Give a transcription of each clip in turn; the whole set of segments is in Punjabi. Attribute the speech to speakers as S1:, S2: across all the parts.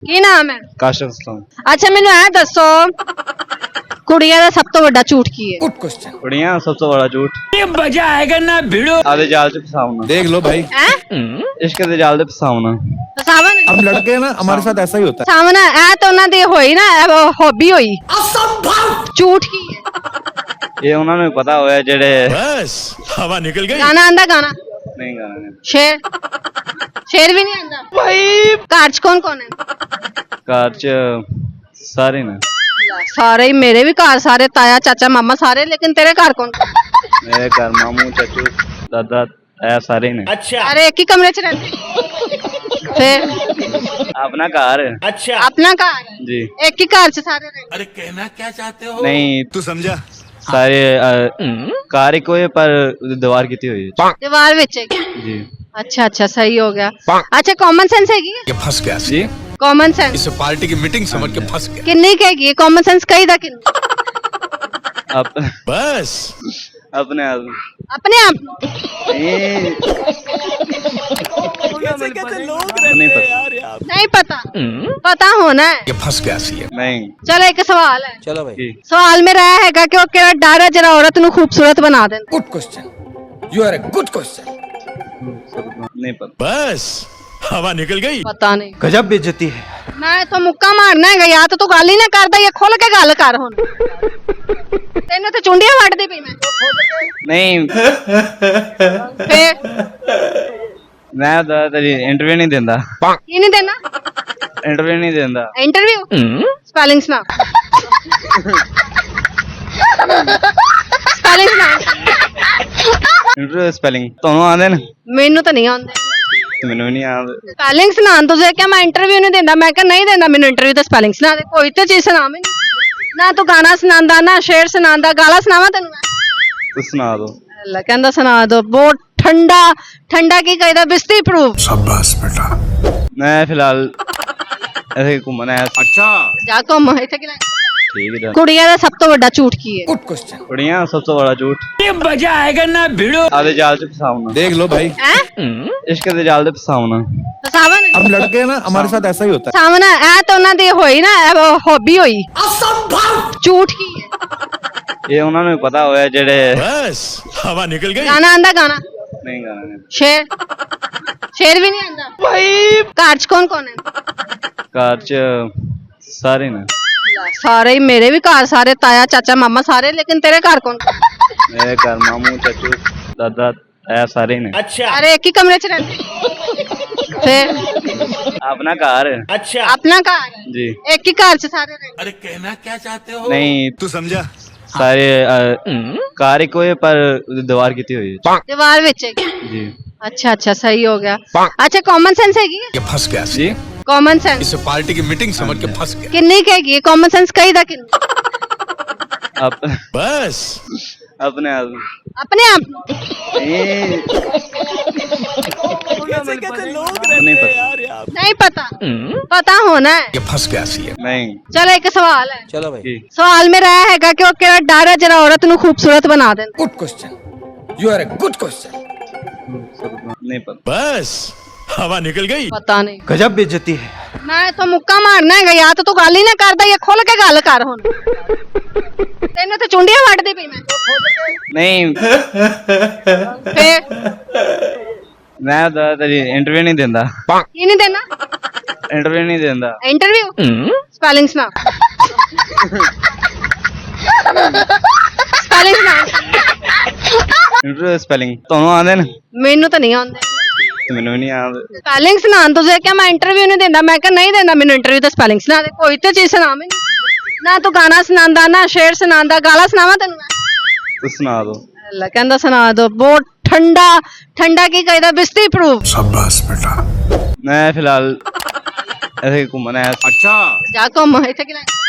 S1: ਕੀ ਨਾਮ ਹੈ?
S2: ਕਾਸ਼ਫ ਇਸਲਾਮ।
S1: ਅੱਛਾ ਮੈਨੂੰ ਇਹ ਦੱਸੋ ਕੁੜੀਆਂ ਦਾ ਸਭ ਤੋਂ ਵੱਡਾ ਝੂਠ ਕੀ ਹੈ?
S3: Good question.
S2: कुड़ियां सबसे बड़ा झूठ
S4: ये मजा आएगा ना भिड़ो।
S2: आधे जाल से फसावना।
S3: देख लो भाई,
S1: ਹੈ
S2: इश्क के जाल से फसावना।
S1: ਫਸਾਵਨ
S3: हम लड़के हैं ना, हमारे साथ ऐसा ही होता है।
S1: ਸਾਹਮਣਾ ਇਹ ਤਾਂ ਉਹਨਾਂ ਦੀ ਹੋਈ ਨਾ ਹੌਬੀ ਹੋਈ। ਝੂਠ ਕੀ ਹੈ?
S2: ये उन्होंने पता होया जेड़े
S4: बस हवा निकल गई।
S1: ਗਾਣਾ ਆਂਦਾ ਗਾਣਾ
S2: नहीं गाना नहीं।
S1: ਸ਼ੇਰ ਵੀ ਨਹੀਂ ਆਂਦਾ ਭਾਈ। ਘਰ ਚ ਕੌਣ ਕੌਣ ਹੈ?
S2: घर च सारे ने
S1: ਸਾਰੇ ਹੀ ਮੇਰੇ ਵੀ ਘਰ ਸਾਰੇ ਤਾਇਆ ਚਾਚਾ ਮਾਮਾ ਸਾਰੇ ਲੇਕਿਨ ਤੇਰੇ ਘਰ ਕੌਣ ਕੌਣ?
S2: मेरे घर मामू चाचू दादा ऐ सारे ने।
S4: अच्छा
S1: ਅਰੇ ਇੱਕ ਹੀ ਕਮਰੇ ਚ ਰਹਿੰਦੇ ਫਿਰ
S2: अपना घर
S4: अच्छा।
S1: ਆਪਣਾ ਘਰ ਹੈ।
S2: जी
S1: ਇੱਕ ਹੀ ਘਰ ਚ ਸਾਰੇ ਰਹਿੰਦੇ।
S4: अरे कहना क्या चाहते हो?
S2: नहीं
S3: तू समझा?
S2: सारे कार ही कोई पर दीवार की हुई है।
S1: ਦੀਵਾਰ ਵਿੱਚ ਹੈ
S2: जी
S1: ਅੱਛਾ ਅੱਛਾ ਸਹੀ ਹੋ ਗਿਆ। ਅੱਛਾ ਕਾਮਨ ਸੈਂਸ ਹੈਗੀ
S3: ये फंस गया।
S2: जी
S1: ਕਾਮਨ ਸੈਂਸ
S3: इसे पार्टी की मीटिंग समझ के फंस गया।
S1: ਕਿੰਨੀ ਕੁ ਹੈਗੀ ਕਾਮਨ ਸੈਂਸ ਕਹੀ ਦਾ ਕਿੰਨੀ?
S4: बस
S2: अपने आप
S1: ਆਪਣੇ ਆਪ ਨੂੰ
S2: नहीं नहीं पता
S1: ਨਹੀਂ ਪਤਾ ਪਤਾ ਹੋਣਾ ਹੈ।
S3: ये फंस गया सी है।
S2: नहीं
S1: ਚਲੋ ਇੱਕ ਸਵਾਲ ਹੈ।
S3: चलो भाई।
S2: जी
S1: ਸਵਾਲ ਮੇਰਾ ਇਹ ਹੈਗਾ ਕਿ ਉਹ ਕਿਹੜਾ ਡਰ ਹੈ ਜਿਹੜਾ ਔਰਤ ਨੂੰ ਖੂਬਸੂਰਤ ਬਣਾ ਦਿੰਦਾ?
S3: Good question. You are a good question.
S2: नहीं पता।
S4: बस हवा निकल गई।
S1: ਪਤਾ ਨਹੀਂ।
S3: गजब बेइज्जती है।
S1: ਮੈਂ ਇਥੋਂ ਮੁੱਕਾ ਮਾਰਨਾ ਹੈਗਾ ਜਾਂ ਤਾਂ ਤੂੰ ਗੱਲ ਹੀ ਨਾ ਕਰਦਾ ਜਾਂ ਖੁੱਲ ਕੇ ਗੱਲ ਕਰ ਹੁਣ। ਤੈਨੂੰ ਤੇ ਚੁੰਡੀਆਂ ਵੱਢਦੀ ਪਈ ਮੈਂ।
S2: नहीं
S1: ਫੇਰ
S2: मैं तो तेरी इंटरव्यू नहीं देंदा।
S1: ਕੀ ਨਹੀਂ ਦੇਣਾ?
S2: इंटरव्यू नहीं देंदा।
S1: ਇੰਟਰਵਿਊ ਸਪੈਲਿੰਗ ਸੁਣਾ। ਸਪੈਲਿੰਗ ਸੁਣਾ।
S2: इंटरव्यू स्पेलिंग ਤੁਹਾਨੂੰ ਆਉਂਦੇ ਨੇ?
S1: ਮੈਨੂੰ ਤਾਂ ਨਹੀਂ ਆਉਂਦੇ।
S2: ਤੇ ਮੈਨੂੰ ਵੀ ਨਹੀਂ ਆਉਂਦੇ।
S1: ਸਪੈਲਿੰਗ ਸੁਣਾਉਣ ਤੁਸੀਂ ਕਿਹਾ ਮੈਂ ਇੰਟਰਵਿਊ ਨਹੀਂ ਦਿੰਦਾ। ਮੈਂ ਕਿਹਾ ਨਹੀਂ ਦਿੰਦਾ ਮੈਨੂੰ ਇੰਟਰਵਿਊ ਤਾਂ ਸਪੈਲਿੰਗ ਸੁਣਾ ਦੇ। ਕੋਈ ਤੇ ਚੀਜ਼ ਸੁਣਾ ਮੈਨੂੰ। ਨਾ ਤੂੰ ਗਾਣਾ ਸੁਣਾਉਂਦਾ ਨਾ ਸ਼ੇਰ ਸੁਣਾਉਂਦਾ। ਗਾਲਾਂ ਸੁਣਾਵਾਂ ਤੈਨੂੰ ਮੈਂ?
S2: ਤੂੰ ਸੁਣਾ ਦੋ।
S1: ਅੱਲਾ ਕਹਿੰਦਾ ਸੁਣਾ ਦੋ। ਬਹੁਤ ਠੰਡਾ ਠੰਡਾ ਕੀ ਕਹਿੰਦਾ ਬਿਸਤੀ ਪ੍ਰੂਫ।
S3: शाबाश बेटा।
S2: ਮੈਂ ਫਿਲਹਾਲ ਇੱਥੇ ਘੁੰਮਣ ਆਇਆ ਸੀ।
S3: अच्छा
S1: ਜਾ ਘੁੰਮ ਇੱਥੇ ਕਿ
S2: ਠੀਕ ਹੈ।
S1: ਕੁੜੀਆਂ ਦਾ ਸਭ ਤੋਂ ਵੱਡਾ ਝੂਠ ਕੀ ਹੈ?
S3: Good question.
S2: ਕੁੜੀਆਂ ਸਭ ਤੋਂ ਬੜਾ ਝੂਠ
S4: ये मजा आएगा ना भिड़ो।
S2: ਆधे ਜਾਲ ਚ ਫਸਾਵਣਾ।
S3: देख लो भाई,
S1: ਹੈ
S2: ਇਸ਼ਕ ਦੇ ਜਾਲ ਤੇ ਫਸਾਵਣਾ।
S1: ਫਸਾਵਨ
S3: हम लड़के हैं ना, हमारे साथ ऐसा ही होता है।
S1: ਸਾਹਮਣਾ ਇਹ ਤਾਂ ਉਹਨਾਂ ਦੀ ਹੋਈ ਨਾ ਹੌਬੀ ਹੋਈ। ਝੂਠ ਕੀ ਹੈ?
S2: ਇਹ ਉਹਨਾਂ ਨੂੰ ਪਤਾ ਹੋਇਆ ਜਿਹੜੇ
S4: बस हवा निकल गई।
S1: ਗਾਣਾ ਆਂਦਾ ਗਾਣਾ
S2: ਨਹੀਂ ਗਾਣਾ ਨਹੀਂ।
S1: ਸ਼ੇਰ ਵੀ ਨਹੀਂ ਆਂਦਾ ਭਾਈ। ਘਰ ਚ ਕੌਣ ਕੌਣ ਹੈ?
S2: ਘਰ ਚ ਸਾਰੇ ਨੇ
S1: ਸਾਰੇ ਹੀ ਮੇਰੇ ਵੀ ਘਰ ਸਾਰੇ ਤਾਇਆ ਚਾਚਾ ਮਾਮਾ ਸਾਰੇ ਲੇਕਿਨ ਤੇਰੇ ਘਰ ਕੌਣ?
S2: ਮੇਰੇ ਘਰ ਮਾਮੂ ਚਾਚੂ ਦਾਦਾ ਐ ਸਾਰੇ ਨੇ।
S4: अच्छा
S1: ਅਰੇ ਇੱਕ ਹੀ ਕਮਰੇ ਚ ਰਹਿੰਦੇ। ਫਿਰ
S2: ਆਪਣਾ ਘਰ
S4: अच्छा।
S1: ਆਪਣਾ ਘਰ ਹੈ।
S2: ਜੀ
S1: ਇੱਕ ਹੀ ਘਰ ਚ ਸਾਰੇ ਰਹਿੰਦੇ।
S4: अरे कहना क्या चाहते हो?
S2: ਨਹੀਂ
S3: तू समझा?
S2: ਸਾਰੇ ਕਾਰ ਹੀ ਕੋਈ ਪਰ ਦੀਵਾਰ ਕੀਤੀ ਹੋਈ ਹੈ।
S1: ਦੀਵਾਰ ਵਿੱਚ ਹੈ
S2: ਜੀ
S1: ਅੱਛਾ ਅੱਛਾ ਸਹੀ ਹੋ ਗਿਆ। ਅੱਛਾ ਕਾਮਨ ਸੈਂਸ ਹੈਗੀ
S3: ये फंस गया।
S2: ਜੀ
S1: ਕਾਮਨ ਸੈਂਸ
S3: इसे पार्टी की मीटिंग समझ के फंस गया।
S1: ਕਿੰਨੀ ਕੁ ਹੈਗੀ ਕਾਮਨ ਸੈਂਸ ਕਹੀ ਦਾ ਕਿੰਨੀ?
S4: बस
S2: ਆਪਣੇ ਆਪ
S1: ਆਪਣੇ ਆਪ ਨੂੰ
S2: ਨਹੀਂ ਨਹੀਂ ਪਤਾ।
S1: ਨਹੀਂ ਪਤਾ ਪਤਾ ਹੋਣਾ ਹੈ।
S3: ये फंस गया सी है।
S2: ਨਹੀਂ
S1: ਚਲੋ ਇੱਕ ਸਵਾਲ ਹੈ।
S3: चलो भाई।
S2: ਜੀ
S1: ਸਵਾਲ ਮੇਰਾ ਇਹ ਹੈਗਾ ਕਿ ਉਹ ਕਿਹੜਾ ਡਰ ਹੈ ਜਿਹੜਾ ਔਰਤ ਨੂੰ ਖੂਬਸੂਰਤ ਬਣਾ ਦਿੰਦਾ?
S3: Good question. You are a good question.
S2: ਨਹੀਂ ਪਤਾ।
S4: बस हवा निकल गई।
S1: ਪਤਾ ਨਹੀਂ।
S3: गजब बेइज्जती है।
S1: ਮੈਂ ਇਥੋਂ ਮੁੱਕਾ ਮਾਰਨਾ ਹੈਗਾ ਜਾਂ ਤਾਂ ਤੂੰ ਗੱਲ ਹੀ ਨਾ ਕਰਦਾ ਜਾਂ ਖੁੱਲ ਕੇ ਗੱਲ ਕਰ ਹੁਣ। ਤੈਨੂੰ ਤੇ ਚੁੰਡੀਆਂ ਵੱਢਦੀ ਪਈ ਮੈਂ।
S2: ਨਹੀਂ
S1: ਫੇਰ
S2: ਮੈਂ ਤਾਂ ਤੇਰੀ ਇੰਟਰਵਿਊ ਨਹੀਂ ਦਿੰਦਾ।
S1: ਕੀ ਨਹੀਂ ਦੇਣਾ?
S2: ਇੰਟਰਵਿਊ ਨਹੀਂ ਦਿੰਦਾ।
S1: ਇੰਟਰਵਿਊ ਸਪੈਲਿੰਗ ਸੁਣਾ। ਸਪੈਲਿੰਗ ਸੁਣਾ।
S2: ਇੰਟਰਵਿਊ ਸਪੈਲਿੰਗ ਤੁਹਾਨੂੰ ਆਉਂਦੇ ਨੇ?
S1: ਮੈਨੂੰ ਤਾਂ ਨਹੀਂ ਆਉਂਦੇ।
S2: ਤੇ ਮੈਨੂੰ ਵੀ ਨਹੀਂ ਆਉਂਦੇ।
S1: ਸਪੈਲਿੰਗ ਸੁਣਾਉਣ ਤੁਸੀਂ ਕਿਹਾ ਮੈਂ ਇੰਟਰਵਿਊ ਨਹੀਂ ਦਿੰਦਾ। ਮੈਂ ਕਿਹਾ ਨਹੀਂ ਦਿੰਦਾ ਮੈਨੂੰ ਇੰਟਰਵਿਊ ਤਾਂ ਸਪੈਲਿੰਗ ਸੁਣਾ ਦੇ। ਕੋਈ ਤੇ ਚੀਜ਼ ਸੁਣਾ ਮੈਨੂੰ। ਨਾ ਤੂੰ ਗਾਣਾ ਸੁਣਾਉਂਦਾ ਨਾ ਸ਼ੇਰ ਸੁਣਾਉਂਦਾ। ਗਾਲਾਂ ਸੁਣਾਵਾਂ ਤੈਨੂੰ ਮੈਂ?
S2: ਤੂੰ ਸੁਣਾ ਦੋ।
S1: ਅੱਲਾ ਕਹਿੰਦਾ ਸੁਣਾ ਦੋ। ਬਹੁਤ ਠੰਡਾ ਠੰਡਾ ਕੀ ਕਹਿੰਦਾ ਬਿਸਤੀ ਪ੍ਰੂਫ।
S3: शाबाश बेटा।
S2: ਮੈਂ ਫਿਲਹਾਲ ਇੱਥੇ ਘੁੰਮਣ ਆਇਆ ਸੀ।
S3: अच्छा
S1: ਜਾ ਘੁੰਮ ਇੱਥੇ ਕਿ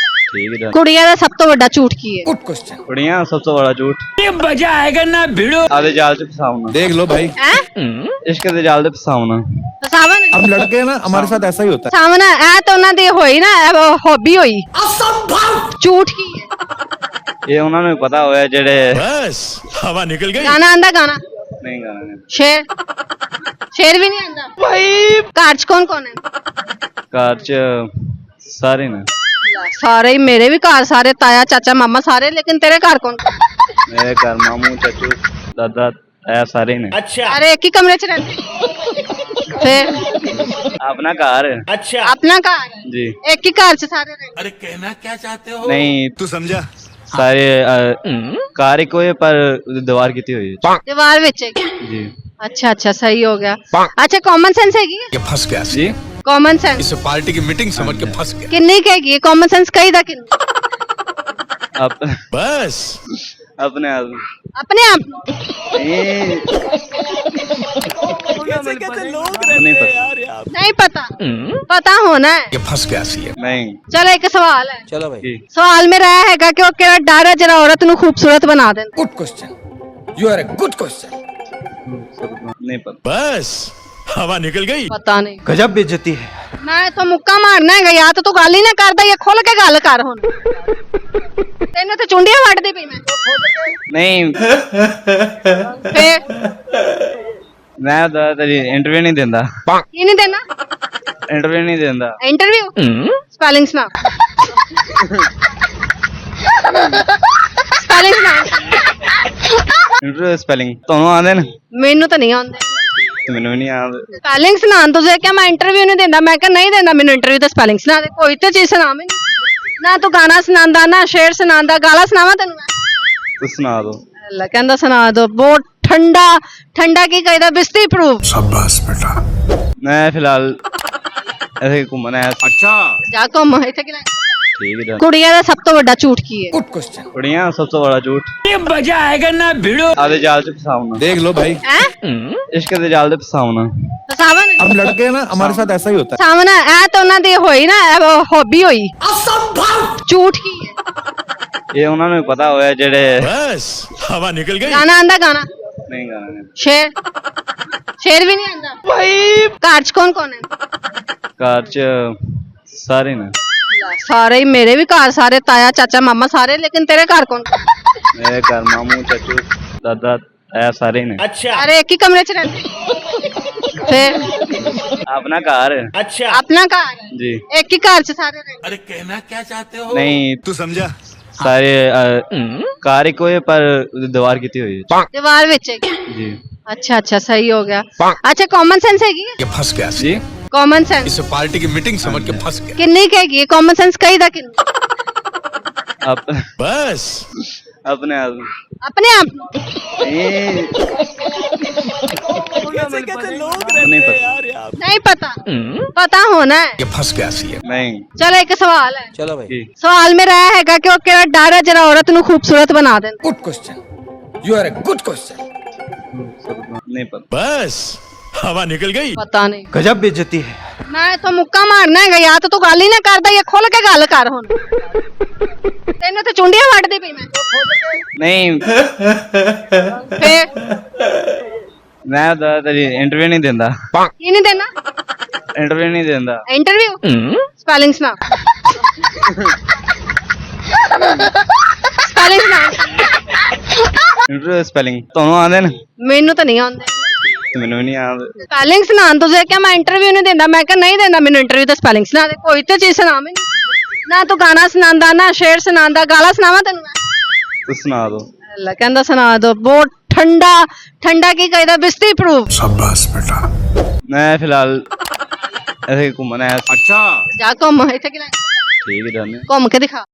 S2: ਠੀਕ ਹੈ।
S1: ਕੁੜੀਆਂ ਦਾ ਸਭ ਤੋਂ ਵੱਡਾ ਝੂਠ ਕੀ ਹੈ?
S3: Good question.
S2: ਕੁੜੀਆਂ ਸਭ ਤੋਂ ਬੜਾ ਝੂਠ
S4: ये मजा आएगा ना भिड़ो।
S2: ਆਧੇ ਜਾਲ ਚ ਫਸਾਵਣਾ।
S3: देख लो भाई,
S1: ਹੈ
S2: ਇਸ਼ਕ ਦੇ ਜਾਲ ਤੇ ਫਸਾਵਣਾ।
S1: ਫਸਾਵਨ
S3: हम लड़के हैं ना, हमारे साथ ऐसा ही होता है।
S1: ਸਾਹਮਣਾ ਇਹ ਤਾਂ ਉਹਨਾਂ ਦੀ ਹੋਈ ਨਾ ਹੌਬੀ ਹੋਈ। ਝੂਠ ਕੀ ਹੈ?
S2: ਇਹ ਉਹਨਾਂ ਨੂੰ ਪਤਾ ਹੋਇਆ ਜਿਹੜੇ
S4: बस हवा निकल गई।
S1: ਗਾਣਾ ਆਂਦਾ ਗਾਣਾ
S2: नहीं गाना नहीं
S1: शेर शेर भी नहीं आंदा भाई घर च कौन है
S2: कार च सारे ने
S1: सारे ही मेरे भी घर सारे ताया चाचा मामा सारे लेकिन तेरे घर कौन
S2: मेरे घर मामू चाचू दादा ताया सारे ने
S1: अरे एक ही कमरे च रहते फिर
S2: अपना घर
S1: अपना घर
S2: जी
S1: एक ही घर च सारे रहते
S4: अरे कहना क्या चाहते हो
S2: नहीं
S3: तू समझा
S2: सारे कार ही कोई पर दीवार की हुई है
S1: दीवार विच है
S2: जी
S1: अच्छा अच्छा सही हो गया अच्छा कॉमन सेंस हैगी
S3: ये फंस गया
S2: जी
S1: कॉमन सेंस
S3: इस पार्टी की मीटिंग समझ के फंस गया
S1: किन्नी कहेगी कॉमन सेंस कही दा किन्नी
S2: अप,
S4: बस
S2: अपने आप
S1: अपने आप ਨੂੰ?
S2: नहीं नहीं पता
S1: नहीं पता पता होना है
S3: ये फंस गया सी है
S2: नहीं
S1: चलो एक सवाल है
S3: चलो भाई
S2: जी
S1: सवाल मेरा ਇਹ ਹੈਗਾ ਕਿ ਉਹ ਕਿਹੜਾ ਡਰ ਹੈ ਜਿਹੜਾ ਔਰਤ ਨੂੰ ਖੂਬਸੂਰਤ ਬਣਾ ਦਿੰਦਾ
S3: good question you are a good question
S2: नहीं पता
S4: बस हवा निकल गई
S1: ਪਤਾ ਨਹੀਂ
S3: गजब बेइज्जती है
S1: ਮੈਂ ਇਥੋਂ ਮੁੱਕਾ ਮਾਰਨਾ ਹੈਗਾ ਜਾਂ ਤਾਂ ਤੂੰ ਗੱਲ ਹੀ ਨਾ ਕਰਦਾ ਜਾਂ ਖੁੱਲ ਕੇ ਗੱਲ ਕਰ ਹੁਣ ਤੈਨੂੰ ਤੇ ਚੁੰਡੀਆਂ ਵੱਢਦੀ ਪਈ ਮੈਂ
S2: नहीं
S1: ਫੇਰ
S2: मैं तेरी इंटरव्यू नहीं देंदा
S1: ਕੀ ਨਹੀਂ ਦੇਣਾ
S2: इंटरव्यू नहीं देंदा
S1: ਇੰਟਰਵਿਊ ਸਪੈਲਿੰਗ ਸੁਣਾ ਸਪੈਲਿੰਗ ਸੁਣਾ
S2: इंटरव्यू स्पेलिंग ਤੁਹਾਨੂੰ ਆਉਂਦੇ ਨੇ
S1: ਮੈਨੂੰ ਤਾਂ ਨਹੀਂ ਆਉਂਦੇ
S2: ਤੇ ਮੈਨੂੰ ਵੀ ਨਹੀਂ ਆਉਂਦੇ
S1: ਸਪੈਲਿੰਗ ਸੁਣਾਉਣ ਤੁਸੀਂ ਕਿਹਾ ਮੈਂ ਇੰਟਰਵਿਊ ਨਹੀਂ ਦਿੰਦਾ ਮੈਂ ਕਿਹਾ ਨਹੀਂ ਦਿੰਦਾ ਮੈਨੂੰ ਇੰਟਰਵਿਊ ਤਾਂ ਸਪੈਲਿੰਗ ਸੁਣਾ ਦੇ ਕੋਈ ਤੇ ਚੀਜ਼ ਸੁਣਾ ਮੈਨੂੰ ਨਾ ਤੂੰ ਗਾਣਾ ਸੁਣਾਉਂਦਾ ਨਾ ਸ਼ੇਰ ਸੁਣਾਉਂਦਾ ਗਾਲਾਂ ਸੁਣਾਵਾਂ ਤੈਨੂੰ ਮੈਂ
S2: ਤੁਸੀਂ ਸੁਣਾ ਦਿਓ
S1: ਅੱਲਾ ਕਹਿੰਦਾ ਸੁਣਾ ਦੋ ਬਹੁਤ ਠੰਡਾ ਠੰਡਾ ਕੀ ਕਹਿੰਦਾ ਬਿਸਤੀ ਪ੍ਰੂਫ
S3: शाबाश बेटा
S2: ਮੈਂ ਫਿਲਹਾਲ ਐਸੇ ਘੁੰਮਣ ਆਇਆ ਸੀ
S3: अच्छा
S1: ਜਾ ਘੁੰਮ ਇੱਥੇ ਕਿ
S2: ਠੀਕ ਹੈ
S1: ਕੁੜੀਆਂ ਦਾ ਸਭ ਤੋਂ ਵੱਡਾ ਝੂਠ ਕੀ ਹੈ
S3: गुड क्वेश्चन
S2: ਕੁੜੀਆਂ ਸਭ ਤੋਂ ਬੜਾ ਝੂਠ
S4: ये मजा आएगा ना भिड़ो
S2: ਆਦੇ ਜਾਲ ਚ ਫਸਾਉਣਾ
S3: देख लो भाई
S1: ਹੈ
S2: ਇਸ਼ਕ ਦੇ ਜਾਲ ਦੇ ਫਸਾਉਣਾ
S1: ਸਾਵਨ
S3: हम लड़के हैं ना हमारे साथ ऐसा ही होता
S1: ਸਾਵਨ ਇਹ ਤਾਂ ਉਹਨਾਂ ਦੀ ਹੋਈ ਨਾ ਹੌਬੀ ਹੋਈ ਝੂਠ ਕੀ ਹੈ
S2: ਇਹ ਉਹਨਾਂ ਨੂੰ ਪਤਾ ਹੋਇਆ ਜਿਹੜੇ
S4: बस हवा निकल गई
S1: ਗਾਣਾ ਆਂਦਾ ਗਾਣਾ
S2: ਨਹੀਂ ਗਾਣਾ ਨਹੀਂ
S1: ਸ਼ੇਰ ਸ਼ੇਰ ਵੀ ਨਹੀਂ ਆਂਦਾ ਭਾਈ ਘਰ ਚ ਕੌਣ ਹੈ
S2: ਕਾਰ ਚ ਸਾਰੇ ਨੇ
S1: ਸਾਰੇ ਹੀ ਮੇਰੇ ਵੀ ਘਰ ਸਾਰੇ ਤਾਇਆ ਚਾਚਾ ਮਾਮਾ ਸਾਰੇ ਲੇਕਿਨ ਤੇਰੇ ਘਰ ਕੌਣ
S2: ਮੇਰੇ ਘਰ ਮਾਮੂ ਚਾਚੂ ਦਾਦਾ ਤਾਇਆ ਸਾਰੇ ਨੇ
S1: ਅਰੇ ਇੱਕ ਹੀ ਕਮਰੇ ਚ ਰਹਿੰਦੇ ਫਿਰ
S2: ਆਪਣਾ ਘਰ
S1: ਆਪਣਾ ਘਰ ਹੈ।
S2: ਜੀ
S1: ਇੱਕ ਹੀ ਘਰ ਚ ਸਾਰੇ ਰਹਿੰਦੇ
S4: अरे कहना क्या चाहते हो
S2: ਨਹੀਂ
S3: तू समझा
S2: ਸਾਰੇ ਕਾਰ ਹੀ ਕੋਈ ਪਰ ਦੀਵਾਰ ਕੀਤੀ ਹੋਈ ਹੈ
S1: ਦੀਵਾਰ ਵਿੱਚ ਹੈ
S2: ਜੀ
S1: अच्छा अच्छा सही हो गया अच्छा कॉमन सेंस हैगी
S3: ये फंस गया सी
S2: ਜੀ
S1: कॉमन सेंस
S3: इस पार्टी की मीटिंग समझ के फंस गया
S1: किन्नी कहेगी कॉमन सेंस कही दा किन्नी
S2: ਆਪ
S4: बस
S2: ਆਪਣੇ ਆਪ
S1: अपने आप ਨੂੰ?
S2: ਨਹੀਂ नहीं पता
S1: नहीं पता पता होना है
S3: ये फंस गया सी है
S2: नहीं
S1: चलो एक सवाल है
S3: चलो भाई
S2: जी
S1: सवाल मेरा ਇਹ ਹੈਗਾ ਕਿ ਉਹ ਕਿਹੜਾ ਡਰ ਹੈ ਜਿਹੜਾ ਔਰਤ ਨੂੰ ਖੂਬਸੂਰਤ ਬਣਾ ਦਿੰਦਾ
S3: good question you are a good question
S2: नहीं पता
S4: बस हवा निकल गई
S1: ਪਤਾ ਨਹੀਂ
S3: गजब बेइज्जती है
S1: ਮੈਂ ਇਥੋਂ ਮੁੱਕਾ ਮਾਰਨਾ ਹੈਗਾ ਜਾਂ ਤਾਂ ਤੂੰ ਗੱਲ ਹੀ ਨਾ ਕਰਦਾ ਜਾਂ ਖੁੱਲ ਕੇ ਗੱਲ ਕਰ ਹੁਣ ਤੈਨੂੰ ਤੇ ਚੁੰਡੀਆਂ ਵੱਢਦੀ ਪਈ ਮੈਂ
S2: नहीं
S1: ਫੇਰ
S2: मैं तेरी इंटरव्यू नहीं देंदा
S1: ਕੀ ਨਹੀਂ ਦੇਣਾ
S2: इंटरव्यू नहीं देंदा
S1: ਇੰਟਰਵਿਊ ਸਪੈਲਿੰਗ ਸੁਣਾ ਸਪੈਲਿੰਗ ਸੁਣਾ
S2: इंटरव्यू स्पेलिंग ਤੁਹਾਨੂੰ ਆਉਂਦੇ ਨੇ
S1: ਮੈਨੂੰ ਤਾਂ ਨਹੀਂ ਆਉਂਦੇ
S2: ਤੇ ਮੈਨੂੰ ਵੀ ਨਹੀਂ ਆਉਂਦੇ
S1: ਸਪੈਲਿੰਗ ਸੁਣਾਉਣ ਤੁਸੀਂ ਕਿਹਾ ਮੈਂ ਇੰਟਰਵਿਊ ਨਹੀਂ ਦਿੰਦਾ ਮੈਂ ਕਿਹਾ ਨਹੀਂ ਦਿੰਦਾ ਮੈਨੂੰ ਇੰਟਰਵਿਊ ਤਾਂ ਸਪੈਲਿੰਗ ਸੁਣਾ ਦੇ ਕੋਈ ਤੇ ਚੀਜ਼ ਸੁਣਾ ਮੈਨੂੰ ਨਾ ਤੂੰ ਗਾਣਾ ਸੁਣਾਉਂਦਾ ਨਾ ਸ਼ੇਰ ਸੁਣਾਉਂਦਾ ਗਾਲਾਂ ਸੁਣਾਵਾਂ ਤੈਨੂੰ ਮੈਂ
S2: ਤੁਸੀਂ ਸੁਣਾ ਦਿਓ
S1: ਅੱਲਾ ਕਹਿੰਦਾ ਸੁਣਾ ਦੋ ਬਹੁਤ ਠੰਡਾ ਠੰਡਾ ਕੀ ਕਹਿੰਦਾ ਬਿਸਤੀ ਪ੍ਰੂਫ
S3: शाबाश बेटा
S2: ਮੈਂ ਫਿਲਹਾਲ ਐਸੇ ਘੁੰਮਣ ਆਇਆ ਸੀ
S3: अच्छा
S1: ਜਾ ਘੁੰਮ ਇੱਥੇ ਕਿ
S2: ਠੀਕ ਹੈ ਜਾਨੇ
S1: ਘੁੰਮ ਕੇ ਦਿਖਾ